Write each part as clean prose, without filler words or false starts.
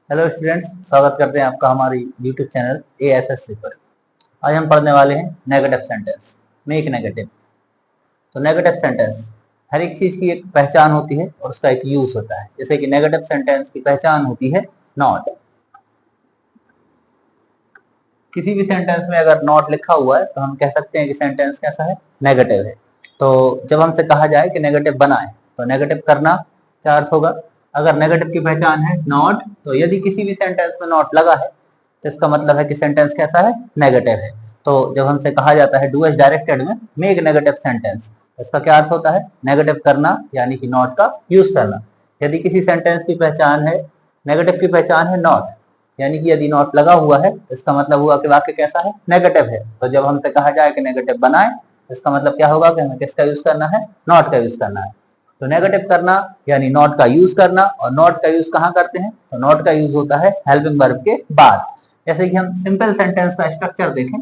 Hello students, स्वागत करते हैं आपका हमारी यूट्यूब चैनल ASSC पर। आज हम पढ़ने वाले हैं नेगेटिव सेंटेंस, मेक नेगेटिव। तो नेगेटिव सेंटेंस हर एक चीज की एक पहचान होती है और उसका एक यूज होता है। जैसे कि नेगेटिव सेंटेंस की पहचान होती है नॉट। किसी भी सेंटेंस में अगर नॉट लिखा हुआ है तो हम कह सकते हैं कि सेंटेंस कैसा है, नेगेटिव है। तो जब हमसे कहा जाए कि नेगेटिव बनाए तो नेगेटिव करना क्या अर्थ होगा? अगर नेगेटिव की पहचान है नॉट, तो यदि किसी भी सेंटेंस में नॉट लगा है तो इसका मतलब है कि सेंटेंस कैसा है, नेगेटिव है। तो जब हमसे कहा जाता है डू एज डायरेक्टेड में मेक नेगेटिव सेंटेंस, तो इसका क्या अर्थ होता है? नेगेटिव करना, यानी कि नॉट का यूज करना। यदि किसी सेंटेंस की पहचान है, नेगेटिव की पहचान है नॉट, यानी कि यदि नॉट लगा हुआ है तो इसका मतलब हुआ कि वाक्य कैसा है, नेगेटिव है। तो जब हमसे कहा जाए कि नेगेटिव बनाए तो इसका मतलब क्या होगा कि हमें किसका यूज करना है, नॉट का यूज करना है। तो नेगेटिव करना यानी नॉट का यूज करना। और नॉट का यूज कहाँ करते हैं? तो नॉट का यूज होता है हेल्पिंग वर्ब के बाद। जैसे कि हम सिंपल सेंटेंस का स्ट्रक्चर देखें,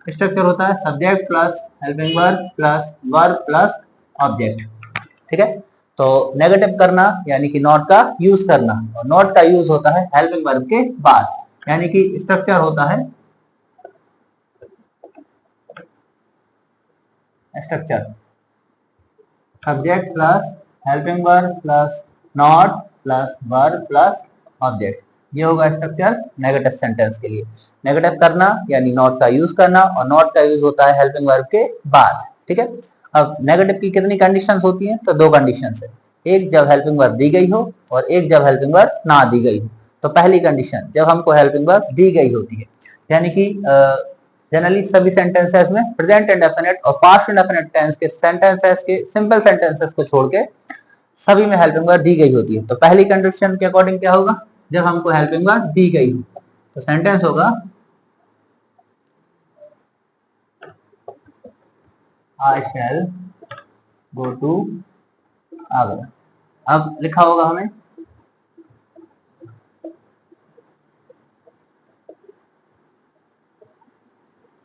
स्ट्रक्चर होता है subject plus helping verb plus verb plus object. ठीक है। तो नेगेटिव करना यानी कि नॉट का यूज करना, और नॉट का यूज होता है हेल्पिंग वर्ब के बाद। यानी कि स्ट्रक्चर होता है structure subject plus helping verb plus not plus verb plus object. ये होगा स्ट्रक्चर नेगेटिव सेंटेंस के लिए। नेगेटिव करना यानी नॉट का यूज करना, और नॉट का यूज होता है हेल्पिंग वर्ब के बाद। ठीक है। अब नेगेटिव की कितनी कंडीशंस होती हैं? तो दो कंडीशंस है। एक जब हेल्पिंग वर्ब दी गई हो और एक जब हेल्पिंग वर्ब ना दी गई हो। तो पहली कंडीशन जब हमको हेल्पिंग वर्ब दी गई होती है, यानी कि जनरली सभी सेंटेंसेस में प्रेजेंट इंडेफिनिट और पास्ट इंडेफिनिट टेंस के सेंटेंसेस के सिंपल सेंटेंसेस को छोड़ के सभी में हेल्पिंग वर्ब दी गई होती है। तो पहली कंडीशन के अकॉर्डिंग क्या होगा? जब हमको हेल्पिंग वर्ब दी गई हो तो सेंटेंस होगा आई शैल गो टू आगरा। अब लिखा होगा हमें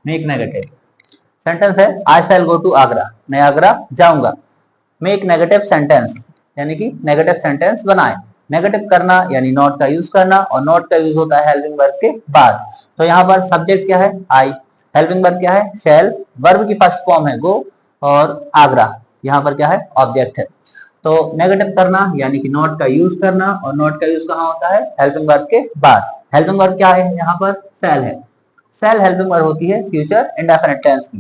मेक नेगेटिव। सेंटेंस है आई शैल गो टू आगरा, मैं आगरा जाऊंगा। मेक नेगेटिव सेंटेंस यानी कि नेगेटिव सेंटेंस बनाए। नेगेटिव करना यानी नॉट का यूज करना, और नॉट का यूज होता है हेल्पिंग वर्ब के बाद। तो यहाँ पर सब्जेक्ट क्या है? आई। हेल्पिंग वर्ब क्या है? शैल। वर्ब की फर्स्ट फॉर्म है गो, और आगरा यहाँ पर क्या है? ऑब्जेक्ट है। तो नेगेटिव करना यानी कि नॉट का यूज करना, और नॉट का यूज कहाँ होता है? हेल्पिंग वर्ब के बाद। हेल्पिंग वर्ब क्या है? यहाँ पर शैल है। शैल हेल्पिंग वर्ब होती है फ्यूचर इंडेफिनिट टेंस की।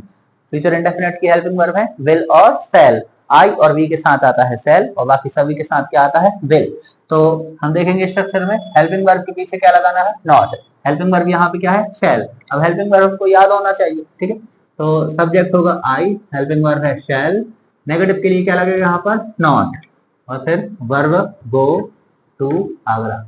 फ्यूचर इंडेफिनिट की हेल्पिंग वर्ब है विल और शैल। आई और वी के साथ आता है शैल, और बाकी सभी के साथ क्या आता है? विल। तो हम देखेंगे स्ट्रक्चर में हेल्पिंग वर्ब के पीछे क्या लगाना है? नॉट। हेल्पिंग वर्ब यहाँ पे क्या है? शैल। अब हेल्पिंग वर्ब को याद होना चाहिए, ठीक है। तो सब्जेक्ट होगा आई, हेल्पिंग वर्ब है शैल, नेगेटिव के लिए क्या लगेगा यहाँ पर? नॉट, और फिर verb go to Agra.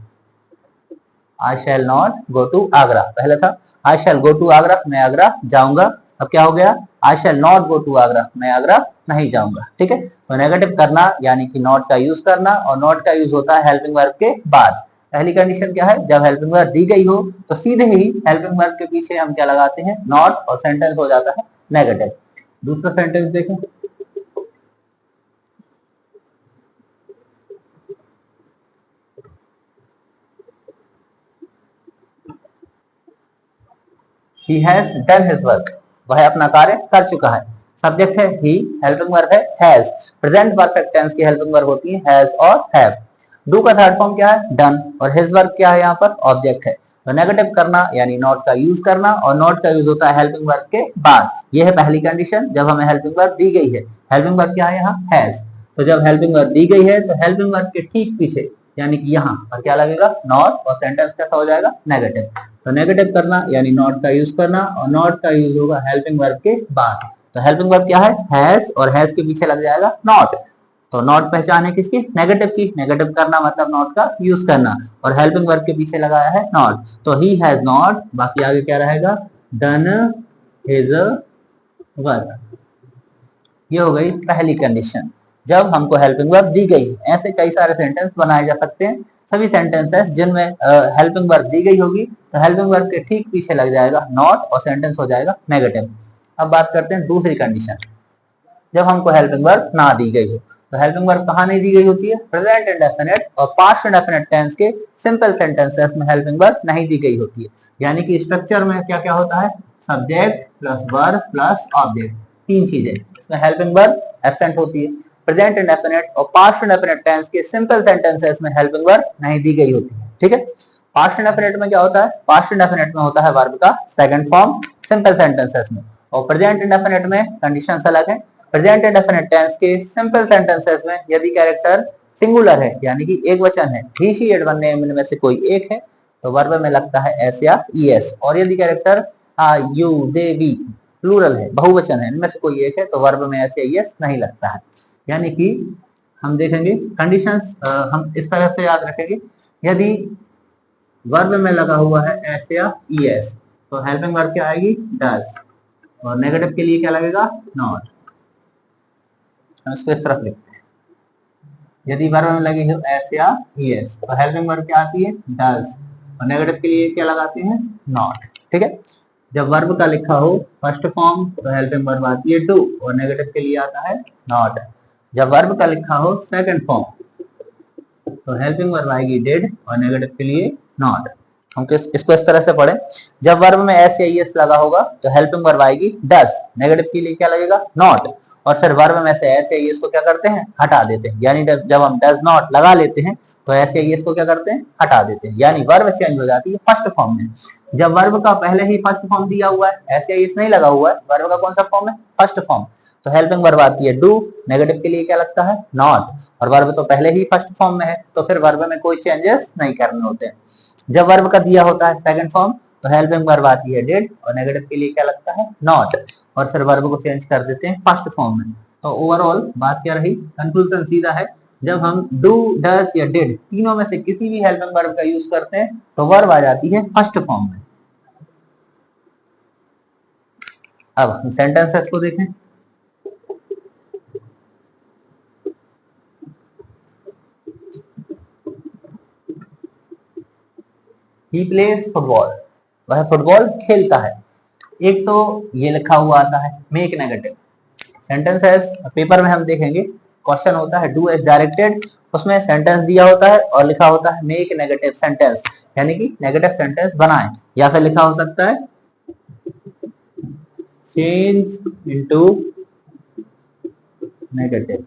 I shall not go to Agra पहले था, आई शैल गो टू आगरा, मैं आगरा जाऊंगा। अब क्या हो गया? I shall not go to Agra, मैं आगरा नहीं जाऊंगा। ठीक है। तो नेगेटिव करना यानी कि नॉट का यूज करना, और नॉट का यूज होता है हेल्पिंग वर्ब के बाद। पहली कंडीशन क्या है? जब हेल्पिंग वर्ब दी गई हो तो सीधे ही हेल्पिंग वर्ब के पीछे हम क्या लगाते हैं? नॉट, और सेंटेंस हो जाता है नेगेटिव। दूसरा सेंटेंस देखें, he has done his work, वह अपना कार्य कर चुका है। सब्जेक्ट है he, हेल्पिंग वर्ब है has। प्रेजेंट परफेक्ट टेंस की हेल्पिंग वर्ब होती है has और have। डू का थर्ड फॉर्म क्या है? डन, और his वर्ब क्या है? यहाँ पर ऑब्जेक्ट है। तो नेगेटिव करना यानी नॉट का यूज करना, और नॉट का यूज होता है हेल्पिंग वर्ब के बाद। यह है पहली कंडीशन जब हमें हेल्पिंग वर्ब दी गई है। हेल्पिंग वर्ब क्या है यहाँ? has। तो जब हेल्पिंग वर्ब दी गई है तो हेल्पिंग वर्ब के ठीक पीछे यानी कि यहाँ पर क्या लगेगा? नॉट, और सेंटेंस कैसा हो जाएगा? नेगेटिव। तो नेगेटिव करना यानी नॉट का यूज करना, और नॉट का यूज होगा हेल्पिंग वर्ब के बाद। तो हेल्पिंग वर्ब क्या है? हैज, और हैज के पीछे लग जाएगा नॉट। तो नॉट पहचान है किसकी? नेगेटिव की। नेगेटिव करना मतलब नॉट का यूज करना, और हेल्पिंग वर्ब के पीछे लगाया है नॉट। तो ही हैज नॉट, बाकी आगे क्या रहेगा? Done his work. ये हो गई पहली कंडीशन जब हमको हेल्पिंग वर्ब दी गई है। ऐसे कई सारे सेंटेंस बनाए जा सकते हैं। सभी सेंटेंसेस जिनमें हेल्पिंग वर्ब दी गई होगी तो हेल्पिंग वर्ब के ठीक पीछे लग जाएगा नॉट, और सेंटेंस हो जाएगा नेगेटिव। अब बात करते हैं दूसरी कंडीशन, जब हमको हेल्पिंग वर्ब ना दी गई हो। तो हेल्पिंग वर्ब कहाँ नहीं दी गई होती है? प्रेजेंट इंडेफिनिट और पास्ट इंडेफिनिट टेंस के सिंपल सेंटेंसेस में हेल्पिंग वर्ब नहीं दी गई होती है। यानी कि स्ट्रक्चर में क्या क्या होता है? Subject plus verb plus object, तीन चीजें। इसमें हेल्पिंग वर्ब एब्सेंट होती है। प्रेजेंट इंडेफिनिट और पास्ट इंडेफिनिट टेंस के सिंपल सेंटेंसेस में हेल्पिंग वर्ब नहीं दी गई होती है। ठीक है। पास्ट इंडेफिनिट में क्या होता है? पास्ट इंडेफिनिट में होता है वर्ब का सेकंड फॉर्म सिंपल सेंटेंसेस में, और प्रेजेंट इंडेफिनिट में कंडीशंस अलग है। प्रेजेंट इंडेफिनिट टेंस के सिंपल सेंटेंसेस में यदि कैरेक्टर सिंगुलर है यानी कि एक वचन है, ही शी इट वन नेम इनमें से कोई एक है, तो वर्ब में लगता है एस या ईएस। और यदि character you they we plural है, बहुवचन है, इनमें से कोई एक है, तो वर्ब में एस या ईएस नहीं लगता है। यानी कि हम देखेंगे कंडीशंस हम इस तरह से याद रखेंगे, यदि वर्ब में लगा हुआ है एस या ईएस तो हेल्पिंग वर्ब क्या आएगी? डज, और नेगेटिव के लिए क्या लगेगा? नॉट। हम इसको इस तरफ लिखते हैं, यदि वर्ब में लगी हो एस या ईएस तो हेल्पिंग वर्ब क्या आती है? डज, और नेगेटिव के लिए क्या लगाते हैं? नॉट। ठीक है। जब वर्ब का लिखा हो फर्स्ट फॉर्म तो हेल्पिंग वर्ब आती है डू, और नेगेटिव के लिए आता है नॉट। जब वर्ब का लिखा हो सेकंड फॉर्म तो हेल्पिंग वर्ब आएगी डिड, और नेगेटिव के लिए नॉट। हम इसको इस तरह से पढ़ें, जब वर्ब में एस या ईएस लगा होगा तो हेल्पिंग वर्ब आएगी डस, नेगेटिव के लिए क्या लगेगा? नॉट। और फिर वर्ब में से एस या ईएस को क्या करते हैं? हटा देते हैं। यानी जब हम डज नॉट लगा लेते हैं तो एस या ईएस को क्या करते हैं? हटा देते हैं, यानी वर्ब चेंज हो जाती है फर्स्ट फॉर्म में। जब वर्ब का पहले ही फर्स्ट फॉर्म दिया हुआ है, एस या ईएस नहीं लगा हुआ है, वर्ब का कौन सा फॉर्म है? फर्स्ट फॉर्म, तो हेल्पिंग वर्ब आती है डू, नेगेटिव के लिए क्या लगता है? नॉट। और वर्ब तो पहले ही फर्स्ट फॉर्म में है तो फिर वर्ब में कोई चेंजेस नहीं करने होते हैं। जब वर्ब का दिया होता है सेकंड फॉर्म तो हेल्पिंग वर्ब आती है डिड, और नेगेटिव के लिए क्या लगता है? नॉट। और फिर वर्ब को चेंज कर देते हैं फर्स्ट फॉर्म में। तो ओवरऑल बात क्या रही? कंक्लूजन सीधा है, जब हम डू, डज या डिड तीनों में से किसी भी हेल्पिंग वर्ब का यूज करते हैं तो वर्ब आ जाती है फर्स्ट फॉर्म में। अब हम सेंटेंसेस को देखें। ही प्लेज फुटबॉल, वह फुटबॉल खेलता है। एक तो ये लिखा हुआ आता है मेक नेगेटिव सेंटेंसेस, पेपर में हम देखेंगे क्वेश्चन होता है डू एज डायरेक्टेड, उसमें सेंटेंस दिया होता है और लिखा होता है मेक नेगेटिव सेंटेंस, यानी कि नेगेटिव सेंटेंस बनाएं। या फिर लिखा हो सकता है change into negative,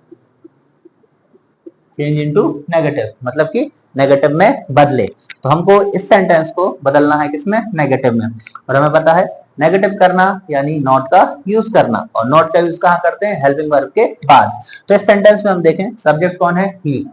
change into negative मतलब कि नेगेटिव में बदले। तो हमको इस सेंटेंस को बदलना है किसमें? नेगेटिव में। और हमें पता है नेगेटिव करना यानी नॉट का यूज करना, और नॉट का यूज कहाँ करते हैं? हेल्पिंग वर्ब के बाद। तो इस सेंटेंस में हम देखें सब्जेक्ट कौन है? ही।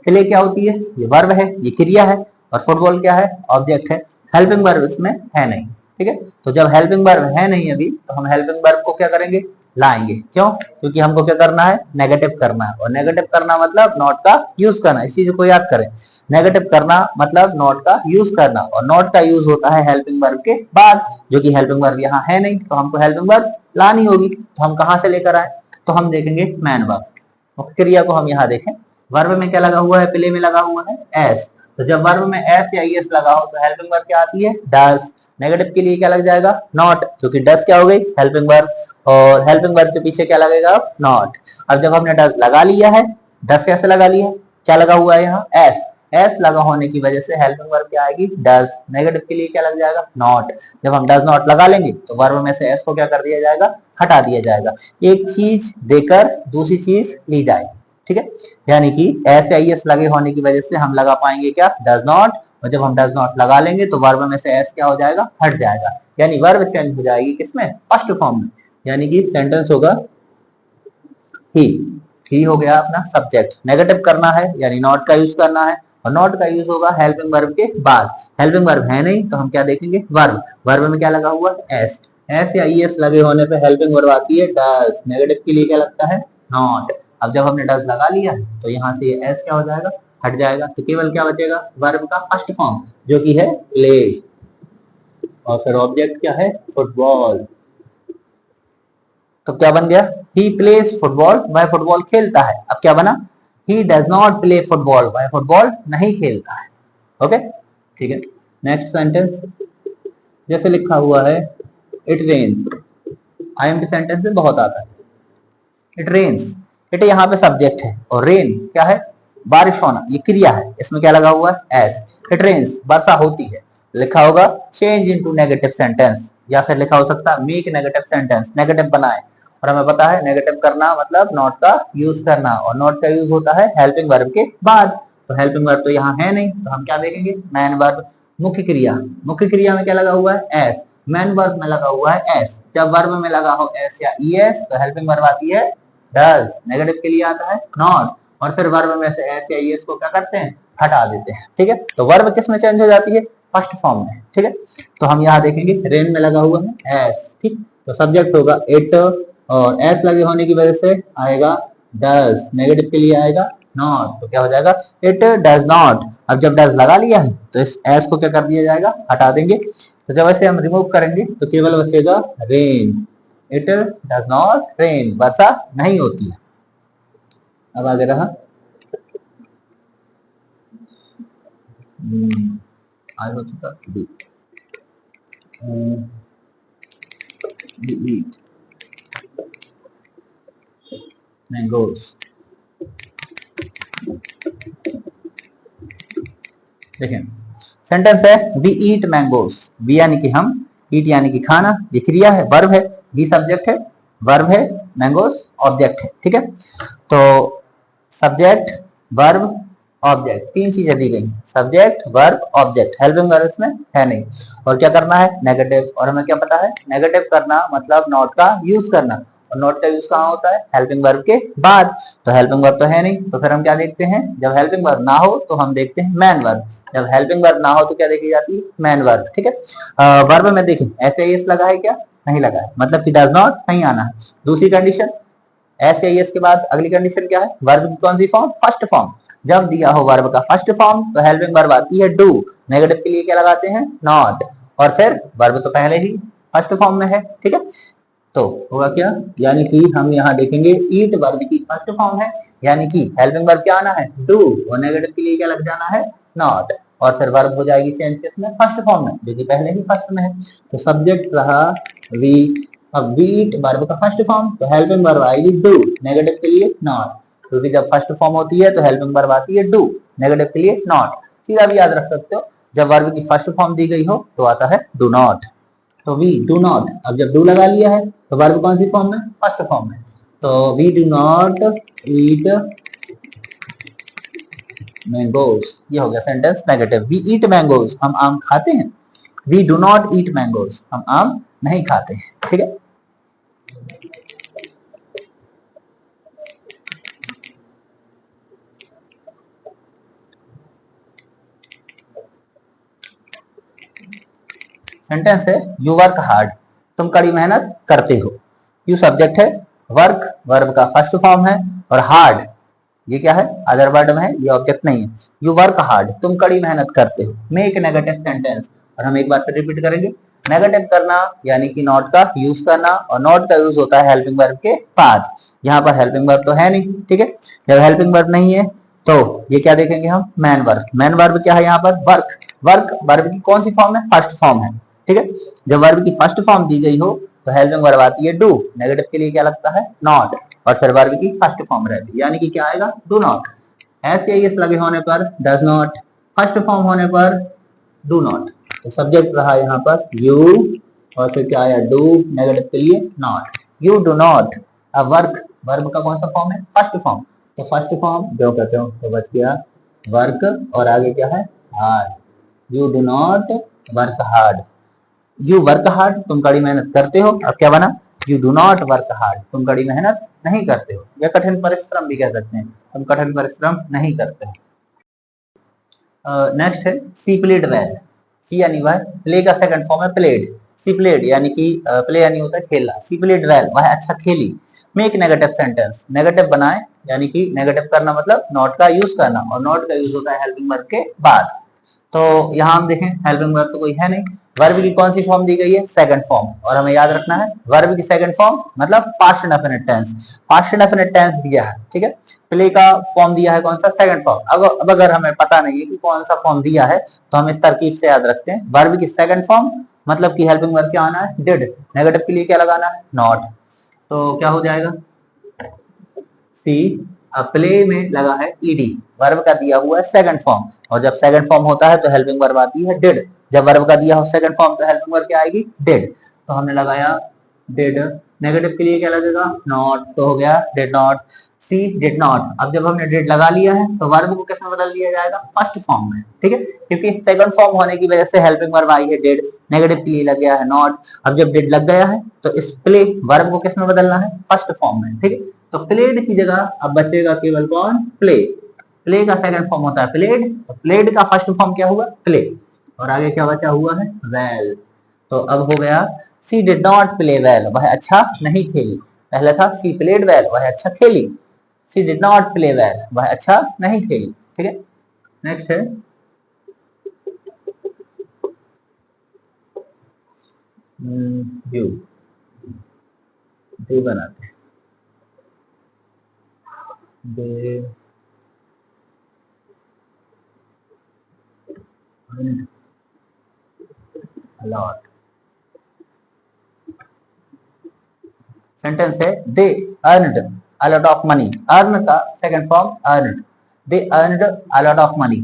प्ले क्या होती है? ये वर्ब है, ये क्रिया है, और फुटबॉल क्या है? ऑब्जेक्ट है। हेल्पिंग वर्ब इसमें है नहीं। ठीक है। तो जब हेल्पिंग वर्ब है नहीं अभी तो हम हेल्पिंग वर्ब को क्या करेंगे? लाएंगे। क्यों? क्योंकि हमको क्या करना है? नेगेटिव करना है, और नेगेटिव करना मतलब नॉट का यूज करना। इस चीज को याद करें, नेगेटिव करना मतलब नॉट का यूज करना, और नॉट का यूज होता है हेल्पिंग वर्ब के बाद, जो कि हेल्पिंग वर्ब यहाँ है नहीं, तो हमको हेल्पिंग वर्ब लानी होगी। तो हम कहाँ से लेकर आए? तो हम देखेंगे मैन वर्ब। क्रिया को हम यहाँ देखें, वर्ब में क्या लगा हुआ है? प्ले में लगा हुआ है एस। तो जब वर्ब में एस या ईएस लगा हो तो हेल्पिंग वर्ब क्या आती है? डज। नेगेटिव के लिए क्या लग जाएगा? नॉट, क्योंकि डज क्या हो गई? हेल्पिंग वर्ब, और हेल्पिंग वर्ब के पीछे क्या लगेगा? नॉट। अब जब हमने डज लगा लिया है, डज कैसे लगा लिया? क्या लगा हुआ है यहाँ? एस। एस लगा होने की वजह से हेल्पिंग वर्ब क्या आएगी? डज। नेगेटिव के लिए क्या लग जाएगा? नॉट। जब हम डज नॉट लगा लेंगे तो वर्ब में से एस को क्या कर दिया जाएगा? हटा दिया जाएगा। एक चीज देकर दूसरी चीज ली जाएगी। ठीक है। यानी कि एस या ईएस लगे होने की वजह से हम लगा पाएंगे क्या? Does not. और जब हम डज नॉट लगा लेंगे तो वर्ब में से एस क्या हो जाएगा? हट जाएगा, यानी वर्ब चेंज हो जाएगी किसमें? फर्स्ट फॉर्म में। यानी कि सेंटेंस होगा ही हो गया अपना सब्जेक्ट। नेगेटिव करना है यानी नॉट का यूज करना है, और नॉट का यूज होगा हेल्पिंग वर्ब के बाद। हेल्पिंग वर्ब है नहीं तो हम क्या देखेंगे? वर्ब। वर्ब में क्या लगा हुआ? एस। एस या ईएस लगे होने पे हेल्पिंग वर्ब आती है डज। नेगेटिव के लिए क्या लगता है? नॉट। अब जब हमने डज लगा लिया तो यहाँ से एस क्या हो जाएगा? हट जाएगा। तो केवल क्या बचेगा? वर्ब का फर्स्ट फॉर्म जो कि है प्ले, और फिर ऑब्जेक्ट क्या है? फुटबॉल। तो क्या बन गया? ही प्लेज फुटबॉल, वह फुटबॉल खेलता है। अब क्या बना? He does not play football, वह फुटबॉल नहीं खेलता है। ओके, ठीक है। नेक्स्ट सेंटेंस जैसे लिखा हुआ है इट रेन्स। आईएमपी सेंटेंस में बहुत आता है। इट रेन्स इट यहाँ पे सब्जेक्ट है और रेन क्या है, बारिश होना, ये क्रिया है, इसमें क्या लगा हुआ है, एस। इट रेन्स, वर्षा होती है, लिखा होगा चेंज इनटू नेगेटिव सेंटेंस, या फिर लिखा हो सकता है मेक नेगेटिव सेंटेंस, नेगेटिव बनाए। और हमें पता है नेगेटिव करना मतलब नॉट का यूज करना, और नॉट का यूज होता है हेल्पिंग वर्ब के बाद। तो हेल्पिंग वर्ब तो यहाँ है नहीं, तो हम क्या देखेंगे, मैन वर्ब। मुख्य क्रिया, मुख्य क्रिया में क्या लगा हुआ है, एस। मैन वर्ब में लगा हुआ है एस। जब वर्ब में लगा हो एस या ईएस तो हेल्पिंग वर्ब आती है डज। नेगेटिव के लिए आता है नॉट, और फिर वर्ब में से एस या ईएस को क्या करते हैं, हटा देते हैं। ठीक है, तो वर्ब किस में चेंज हो जाती है, फर्स्ट फॉर्म में। ठीक है, तो हम यहाँ देखेंगे रेन में लगा हुआ है एस। ठीक, तो सब्जेक्ट होगा इट, और एस लगे होने की वजह से आएगा डज, नेगेटिव के लिए आएगा नॉट, तो क्या हो जाएगा, इट डज नॉट। अब जब डज लगा लिया है तो इस एस को क्या कर दिया जाएगा, हटा देंगे। तो जब ऐसे हम रिमूव करेंगे तो केवल बचेगा rain. It does not rain, वर्षा नहीं होती है। अब आगे रहा, आज हो चुका डी, ईट मैंगोज। देखें सेंटेंस है वी ईट मैंगोज, वी यानी कि हम, ईट यानी कि खाना, ये क्रिया है, वर्ब है, वी सब्जेक्ट है, वर्ब है, मैंगोज ऑब्जेक्ट है। ठीक है, तो सब्जेक्ट वर्ब ऑब्जेक्ट, तीन चीजें दी गई हैं, subject verb object, helping verb इसमें है नहीं। और क्या करना है, नेगेटिव, और हमें क्या पता है, नेगेटिव करना मतलब नॉट का यूज करना, और नॉट का यूज कहाँ होता है, हेल्पिंग वर्ब के बाद। तो हेल्पिंग वर्ब तो है नहीं, तो फिर हम क्या देखते हैं, जब हेल्पिंग वर्ब ना हो तो हम देखते हैं मैन वर्ब, जब हेल्पिंग वर्ब ना हो तो क्या देखी जाती है, मैन वर्ब। ठीक है, वर्ब में देखें ऐसे एस लगा है क्या, नहीं लगा है, मतलब कि डज नॉट नहीं आना है। दूसरी कंडीशन, एस या एस के बाद अगली कंडीशन क्या है, वर्ब की कौन सी फॉर्म, फर्स्ट फॉर्म। जब दिया हो वर्ब का फर्स्ट फॉर्म तो हेल्पिंग वर्ब आती है डू, नेगेटिव के लिए क्या लगाते हैं, नॉट, और फिर वर्ब तो पहले ही फर्स्ट फॉर्म में है। ठीक है, तो होगा क्या, यानी कि हम यहाँ देखेंगे ईट वर्ब की फर्स्ट फॉर्म है, यानी कि हेल्पिंग वर्ब क्या आना है, डू, और नेगेटिव के लिए क्या लग जाना है, नॉट, और फिर वर्ब हो जाएगी चेंज किसमें, फर्स्ट फॉर्म में, जो कि पहले ही फर्स्ट में है। तो सब्जेक्ट रहा वी, अब वी ईट वर्ब का फर्स्ट फॉर्म, तो हेल्पिंग वर्ब आएगी डू, नेगेटिव के लिए नॉट, क्योंकि जब फर्स्ट फॉर्म होती है तो हेल्पिंग वर्ब आती है डू, नेगेटिव के लिए नॉट। सीधा भी याद रख सकते हो, जब वर्ब की फर्स्ट फॉर्म दी गई हो तो आता है डू नॉट। तो वी डू नॉट, अब जब डू लगा लिया है तो वर्ब कौन सी फॉर्म में, फर्स्ट फॉर्म में, तो we do not eat mangoes, ये हो गया sentence negative. We eat mangoes, हम आम खाते हैं, we do not eat mangoes, हम आम नहीं खाते हैं। ठीक है, सेंटेंस है यू वर्क हार्ड, तुम कड़ी मेहनत करते हो। यू सब्जेक्ट है, वर्क वर्ब का फर्स्ट फॉर्म है, और हार्ड ये क्या है, अदर वर्ड में है, ये ऑब्जेक्ट नहीं है। यू वर्क हार्ड, तुम कड़ी मेहनत करते हो। मेक नेगेटिव सेंटेंस, और हम एक बार फिर रिपीट करेंगे, नेगेटिव करना यानी कि नॉट का यूज करना, और नॉट का यूज होता है हेल्पिंग वर्ब के बाद। यहाँ पर हेल्पिंग वर्ब तो है नहीं। ठीक है, जब हेल्पिंग वर्ब नहीं है तो ये क्या देखेंगे हम, मैन वर्ब। मैन वर्ब क्या है यहाँ पर, वर्क, वर्क वर्ब की कौन सी फॉर्म है, फर्स्ट फॉर्म है। ठीक है, जब वर्ब की फर्स्ट फॉर्म दी गई हो तो हेल्पिंग वर्ब आती है डू, नेगेटिव के लिए क्या लगता है, नॉट, और फिर वर्ब की फर्स्ट फॉर्म रहती है, यानी कि क्या आएगा, डू नॉट। एस या एस लगे होने पर डज नॉट, फर्स्ट फॉर्म होने पर डू नॉट। तो सब्जेक्ट रहा यहाँ पर यू, और फिर क्या आया, डू, नेगेटिव के लिए नॉट, यू डू नॉट। अब वर्क, वर्ब का कौन सा फॉर्म है, फर्स्ट फॉर्म, तो फर्स्ट फॉर्म जो कहते हो तो बच गया वर्क, और आगे क्या है, hard. You do not work hard, you work hard, तुम कड़ी मेहनत करते हो। अब क्या बना, you do not work hard, तुम कड़ी मेहनत नहीं करते हो, या कठिन परिश्रम भी कह सकते हैं, तुम कठिन परिश्रम नहीं करते हो। नेक्स्ट है सी प्लेड वेल, सी यानी वह, प्ले का सेकंड फॉर्म है प्लेड, सी प्लेड यानी कि प्ले यानी होता है खेलना, सी प्लेड वेल, वह अच्छा खेली। मेक नेगेटिव सेंटेंस, नेगेटिव बनाए, यानी कि नेगेटिव करना मतलब नॉट का यूज करना, और नॉट का यूज होता है हेल्पिंग वर्ब के बाद। तो यहाँ हम देखें हेल्पिंग वर्ब तो कोई है नहीं, वर्ब की कौन सी फॉर्म दी गई है, सेकंड फॉर्म, और हमें याद रखना है वर्ब की सेकंड फॉर्म मतलब past indefinite tense, past indefinite tense दिया है। ठीक है, प्ले का फॉर्म दिया है कौन सा, सेकंड फॉर्म। अब अगर हमें पता नहीं है कि कौन सा फॉर्म दिया है तो हम इस तरकीब से याद रखते हैं, वर्ब की सेकंड फॉर्म मतलब कि हेल्पिंग वर्ब क्या आना है, डिड, नेगेटिव के लिए क्या लगाना है, नॉट। तो क्या हो जाएगा, सी प्ले में लगा है ईडी, वर्ब का दिया हुआ है सेकंड फॉर्म, और जब सेकंड फॉर्म होता है तो हेल्पिंग वर्ब आती है डिड। जब वर्ब का दिया हो सेकंड फॉर्म तो हेल्पिंग वर्ब क्या आएगी, डिड। तो हमने लगाया डिड। नेगेटिव के लिए क्या लगेगा, नॉट, तो हो गया did not, see did not. अब जब हमने डिड लगा लिया है तो वर्ब को किस में बदल दिया जाएगा, फर्स्ट फॉर्म में, ठीक है, क्योंकि सेकंड फॉर्म होने की वजह से हेल्पिंग वर्ब आई है डिड, नेगेटिव के लिए लग गया है नॉट। अब जब डिड लग गया है तो इस प्ले वर्ब को किस में बदलना है, फर्स्ट फॉर्म में, ठीक है। तो प्लेड की जगह अब बचेगा केवल कौन, प्ले। प्ले का सेकंड फॉर्म होता है प्लेड, तो प्लेड का फर्स्ट फॉर्म क्या हुआ, प्ले, और आगे क्या बचा हुआ है, वेल। तो अब हो गया सी डिड नॉट प्ले वेल, वह अच्छा नहीं खेली। पहले था सी प्लेड वेल, वह अच्छा खेली। सी डिड नॉट प्ले वेल, वह अच्छा नहीं खेली, ठीक है। नेक्स्ट है व्यू, व्यू बनाते हैं। दे लॉट, सेंटेंस है they earned a lot of money. Earn का second form earned, they earned a lot of money.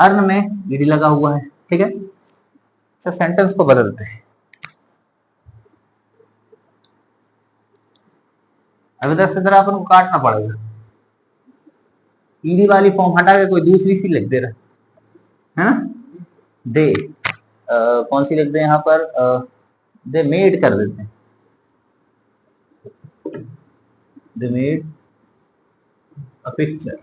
Earn में ईडी लगा हुआ है, ठीक है। अच्छा, सेंटेंस को बदलते हैं। अब इधर से इधर अपन को काटना पड़ेगा, ईडी वाली फॉर्म हटा के कोई दूसरी सी लिख दे रहा है ना। दे कौन सी लिख दे यहाँ पर, दे मेड कर देते हैं, they made a picture.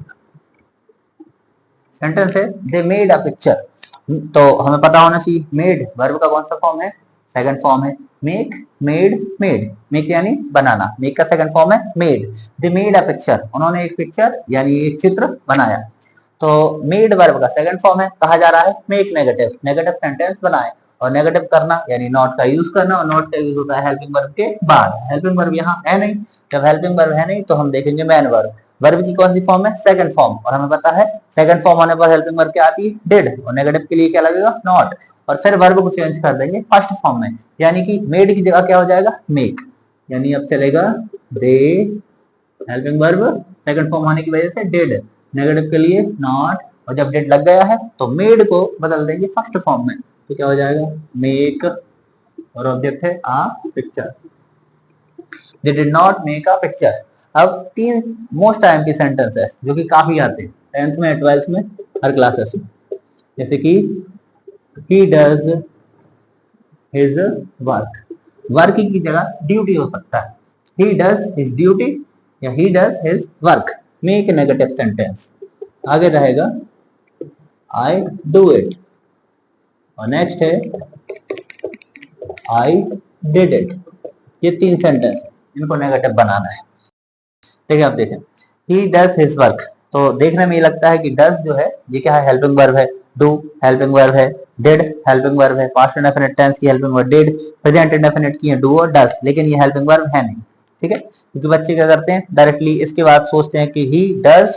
Sentence है दे मेड अ पिक्चर, तो हमें पता होना चाहिए मेड वर्ब का कौन सा फॉर्म है, सेकंड फॉर्म है। मेक, मेड, मेड, मेक यानी बनाना, मेक का सेकंड फॉर्म है made. They made a picture, उन्होंने एक पिक्चर यानी एक चित्र बनाया। तो मेड वर्ब का सेकंड फॉर्म है, कहा जा रहा है मेक नेगेटिव, नेगेटिव सेंटेंस बनाए। और नेगेटिव करना यानी नॉट का यूज करना, और नॉट का यूज होता है हेल्पिंग वर्ब के बाद। हेल्पिंग वर्ब यहाँ है नहीं, जब हेल्पिंग वर्ब है नहीं तो हम देखेंगे मैन वर्ब। वर्ब की कौन सी फॉर्म है, सेकंड फॉर्म, और हमें पता है सेकंड फॉर्म होने पर हेल्पिंग वर्ब क्या आती है, डिड, और नेगेटिव के लिए क्या लगेगा, नॉट। और फिर वर्ब को चेंज कर देंगे फर्स्ट फॉर्म में, यानी कि मेड की जगह क्या हो जाएगा, मेक। यानी अब चलेगा दे, हेल्पिंग वर्ब सेकंड फॉर्म होने की वजह से डिड, नेगेटिव के लिए नॉट, और जब डिड लग गया है तो मेड को बदल देंगे फर्स्ट फॉर्म में, तो क्या हो जाएगा मेक, और ऑब्जेक्ट है a picture. They did not make a picture. अब तीन मोस्ट आईएमपी सेंटेंसेस जो कि काफी आते हैं 10th में 12th में हर क्लासेस में, जैसे कि he does his work, work की जगह ड्यूटी हो सकता है, he does his duty या he does his work। Make negative sentence, आगे रहेगा I do it, और नेक्स्ट है I did it। ये तीन सेंटेंस है, इनको नेगेटिव बनाना है, ठीक है। आप देखें he does his work, तो देखने में ये लगता है कि does जो है ये क्या है, हेल्पिंग वर्ब है। do हेल्पिंग वर्ब है, did हेल्पिंग वर्ब है, पास्ट इंडेफिनिट टेंस की helping verb did, present indefinite की है do और does, लेकिन ये हेल्पिंग वर्ब है नहीं, ठीक है। क्योंकि बच्चे क्या करते हैं डायरेक्टली इसके बाद सोचते हैं कि he does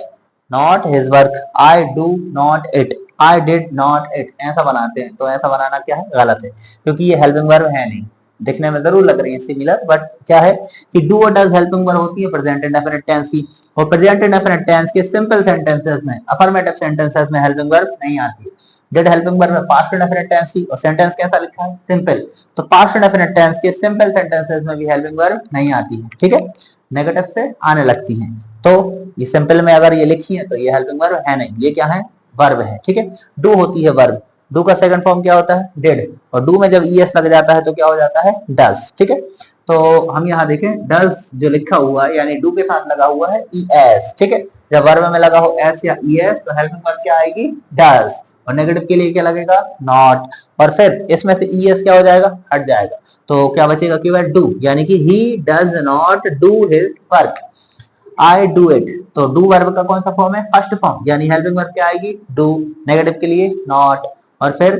not his work, I do not it, I did not it, ऐसा बनाते हैं। तो ऐसा बनाना क्या है, गलत है, क्योंकि ये हेल्पिंग वर्ब है नहीं। दिखने में जरूर लग रही है सिमिलर, बट क्या है कि डू और डज हेल्पिंग वर्ब होती है प्रेजेंट इंडेफिनिट टेंस की, और प्रेजेंट इंडेफिनिट टेंस के सिंपल सेंटेंसेस में, अफर्मेटिव सेंटेंसेस में हेल्पिंग वर्ब नहीं आती है। डिड हेल्पिंग वर्ब है पास्ट इंडेफिनिट टेंस की, और सेंटेंस कैसा लिखा है, सिंपल, तो पास्ट इंडेफिनिट टेंस के सिंपल सेंटेंसेस में भी हेल्पिंग वर्ब नहीं आती है, ठीक है, नेगेटिव से आने लगती है। तो ये सिंपल में अगर ये लिखी है तो ये हेल्पिंग वर्ब है नहीं, ये क्या है, वर्ब है, ठीक है। डू होती है वर्ब, डू का सेकंड फॉर्म क्या होता है, डिड, और डू में जब ईएस लग जाता है तो क्या हो जाता है, डज, ठीक है। तो हम यहाँ देखें डज जो लिखा हुआ है यानी डू के साथ लगा हुआ है ईएस, ठीक है। जब वर्ब में लगा हो एस या ईएस तो हेल्पिंग वर्ब क्या आएगी, डज, और नेगेटिव के लिए क्या लगेगा, नॉट, और फिर इसमें से ईएस क्या हो जाएगा, हट जाएगा, तो क्या बचेगा केवल डू, यानी कि he does not do his work, I do it. तो डू वर्ब का कौन सा फॉर्म है, फर्स्ट फॉर्म, यानी हेल्पिंग वर्ब क्या आएगी, डू, नेगेटिव के लिए नॉट, और फिर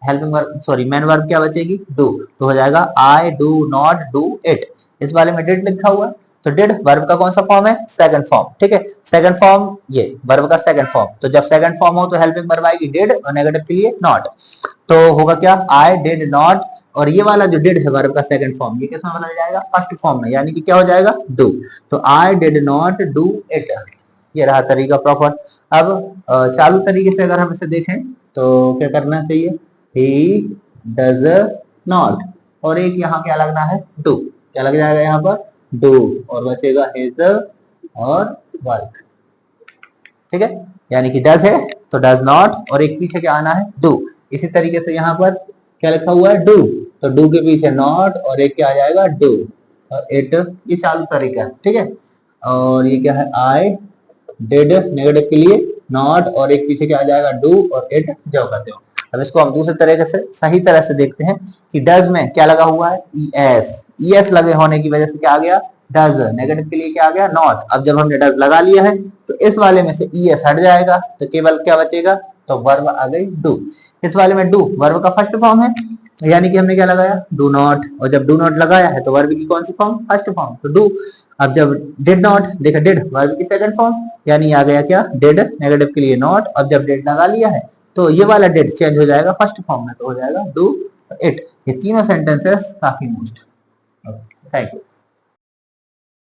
helping verb sorry main verb क्या बचेगी, डू, तो हो जाएगा I do not do it. इस वाले में डिड लिखा हुआ, तो डिड वर्ब का कौन सा फॉर्म है, सेकंड फॉर्म, ठीक है। सेकंड फॉर्म ये वर्ब का सेकंड फॉर्म, तो जब सेकंड फॉर्म हो तो हेल्पिंग वर्ब आएगी डिड, और नेगेटिव के लिए नॉट, तो होगा क्या, आई डिड नॉट, और ये वाला जो डिड है वर्ब का सेकंड फॉर्म, ये किसमें बदल जाएगा, फर्स्ट फॉर्म में, यानी कि क्या हो जाएगा, डू, तो I did not do it. ये रहा तरीका प्रॉपर। अब चालू तरीके से अगर हम इसे देखें तो क्या करना चाहिए, ही डज नॉट, और एक यहाँ क्या लगना है, डू, क्या लग जाएगा यहाँ पर, डू, और बचेगा हिज और वर्क। ठीक है, यानी कि डज है तो डज नॉट, और एक पीछे क्या आना है, डू। इसी तरीके से यहाँ पर क्या लिखा हुआ है, डू, तो डू के पीछे नॉट और एक क्या आ जाएगा, डू और इट, ये चालू तरीका है। ठीक है, और ये क्या है, आई डिड नेगेटिव के लिए नॉट और एक पीछे क्या आ जाएगा, डू और इट जो करते हो। अब इसको हम दूसरे तरीके से सही तरह से देखते हैं कि डज में क्या लगा हुआ है, ईएस लगे होने की वजह से क्या आ गया, डज, नेगेटिव के लिए क्या आ गया, नॉट। अब जब हमने डज लगा लिया है तो इस वाले में से ईएस हट जाएगा तो केवल क्या बचेगा, तो वर्ब आ गई डू। इस वाले में डू वर्ब का फर्स्ट फॉर्म है, यानी कि हमने क्या लगाया, डू नॉट, और जब डू नॉट लगाया है तो वर्ब की कौन सी फॉर्म, फर्स्ट फॉर्म, तो डू। अब जब डिड नॉट, देखा डिड वर्ब की सेकंड फॉर्म, यानी आ गया क्या, डिड, नेगेटिव के लिए नॉट। अब जब डिड लगा लिया है तो ये वाला डिड चेंज हो जाएगा फर्स्ट फॉर्म में, तो हो जाएगा डू इट। ये तीनों सेंटेंसेस काफी मोस्ट। Thank you.